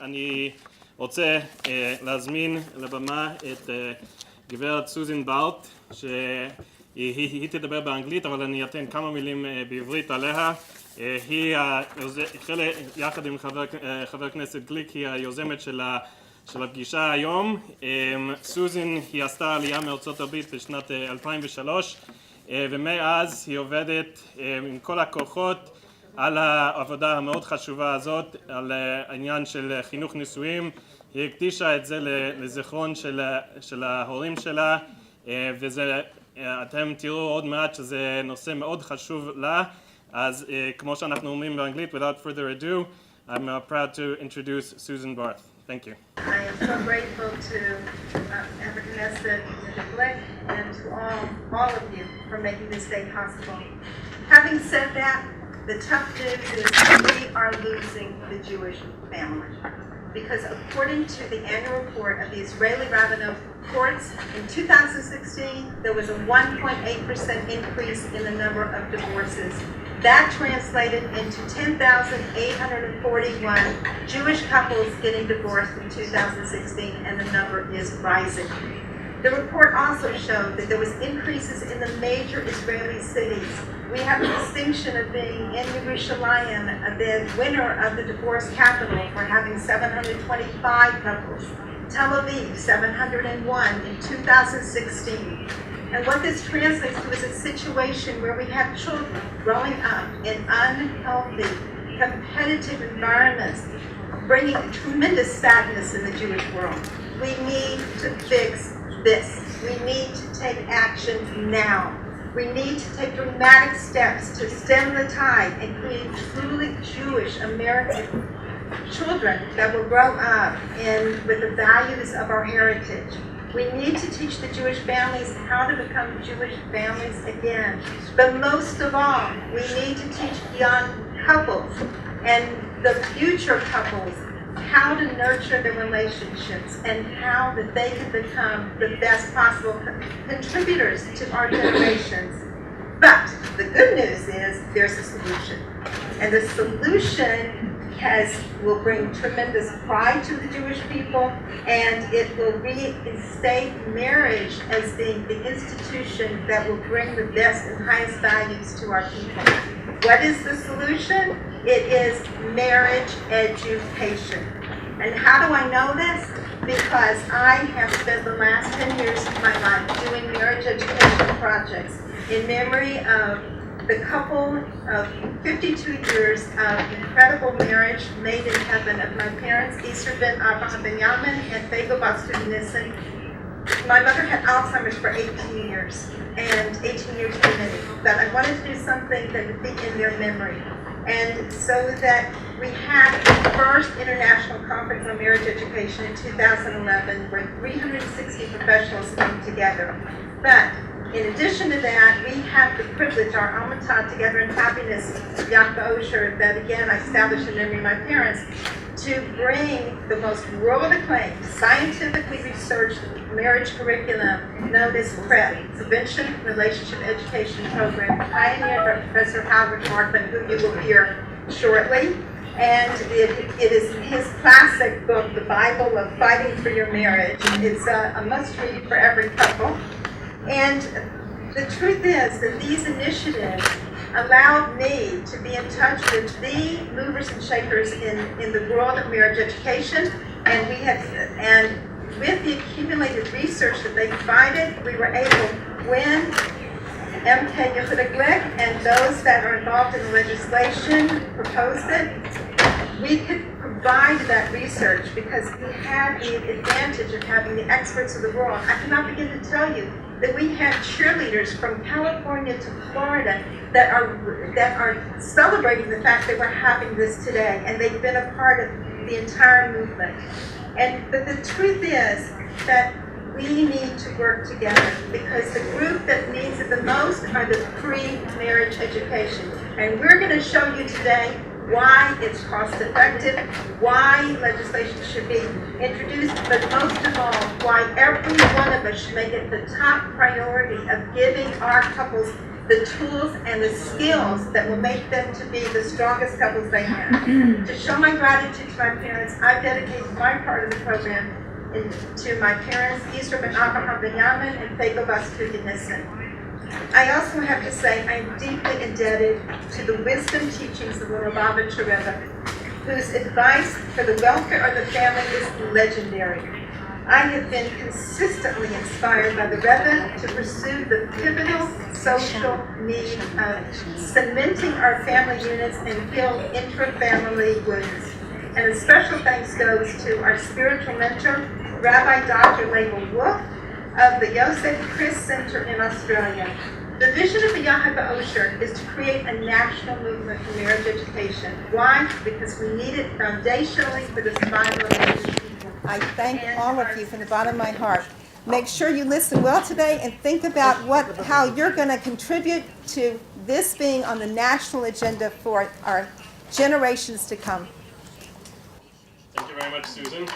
אני רוצה להזמין לבמה את גברת סוזן בארט, שהיא תדבר באנגלית, אבל אני אתן כמה מילים בעברית עליה. היא יחד עם חבר הכנסת גליק, היא היוזמת של הפגישה היום. סוזן היא עשתה עלייה מארצות הברית בשנת 2003, ומאז היא עובדת עם כל הכוחות על העבודה המאוד חשובה הזאת, על העניין של חינוך נישואים. היא הקדישה את זה לזיכרון של ההורים שלה, ואתם תראו עוד מעט שזה נושא מאוד חשוב לה. אז כמו שאנחנו אומרים באנגלית, without further ado, I'm proud to introduce Susan Barth. Thank you. I am so grateful to Knesset Seminar and to all of you for making this day possible. Having said that, the tough news is we are losing the Jewish family. Because according to the annual report of the Israeli Rabbinic Courts, in 2016, there was a 1.8% increase in the number of divorces. That translated into 10,841 Jewish couples getting divorced in 2016, and the number is rising. The report also showed that there was increases in the major Israeli cities. We have the distinction of being in Yerushalayim, the winner of the divorce capital, for having 725 couples. Tel Aviv, 701 in 2016. And what this translates to is a situation where we have children growing up in unhealthy, competitive environments, bringing tremendous sadness in the Jewish world. We need to fix this. We need to take action now. We need to take dramatic steps to stem the tide and create truly Jewish American children that will grow up with the values of our heritage. We need to teach the Jewish families how to become Jewish families again. But most of all, we need to teach young couples and the future couples how to nurture their relationships and how that they can become the best possible contributors to our generations. But the good news is there's a solution. And the solution will bring tremendous pride to the Jewish people, and it will reinstate marriage as being the institution that will bring the best and highest values to our people. What is the solution? It is marriage education. And how do I know this? Because I have spent the last 10 years of my life doing marriage education projects in memory of the couple of 52 years of incredible marriage made in heaven of my parents, Easter ben Abraham ben Yamin and Fego Bastudi Nissen. My mother had Alzheimer's for 18 years, and 18 years too many. But I wanted to do something that would be in their memory. And so that we had the first international conference on marriage education in 2011 where 360 professionals came together. But in addition to that, we have the privilege, our Alma Mater Together in Happiness, Yachta Osher, that again I established in memory of my parents, to bring the most world-acclaimed, scientifically researched marriage curriculum known as PrEP, Prevention Relationship Education Program, pioneered by Professor Howard Markman, who you will hear shortly. And it is his classic book, The Bible of Fighting for Your Marriage. It's a must-read for every couple. And the truth is that these initiatives allowed me to be in touch with the movers and shakers in the world of marriage education, and with the accumulated research that they provided, we were able, when MK Yehuda Glick and those that are involved in the legislation proposed it, we could provide that research because we had the advantage of having the experts of the world. I cannot begin to tell you that we had cheerleaders from California to Florida that are celebrating the fact that we're having this today, and they've been a part of the entire movement. But the truth is that we need to work together because the group that needs it the most are the pre-marriage education. And we're going to show you today why it's cost effective, why legislation should be introduced, but most of all, why every one of us should make it the top priority of giving our couples the tools and the skills that will make them to be the strongest couples they can. To show my gratitude to my parents, I've dedicated my part of the program to my parents, Yisra ben Abraham ben Yamin and Fego Bastugi Nissen. I also have to say I am deeply indebted to the wisdom teachings of the Lubavitcher Rebbe, whose advice for the welfare of the family is legendary. I have been consistently inspired by the Rebbe to pursue the pivotal social need of cementing our family units and heal intra-family wounds. And a special thanks goes to our spiritual mentor, Rabbi Dr. Label Wolf of the Yosef Chris Center in Australia. The vision of the Yahad Ba'osher is to create a national movement for marriage education. Why? Because we need it foundationally for the survival of Jewish people. I thank all of you from the bottom of my heart. Make sure you listen well today and think about how you're going to contribute to this being on the national agenda for our generations to come. Thank you very much, Susan.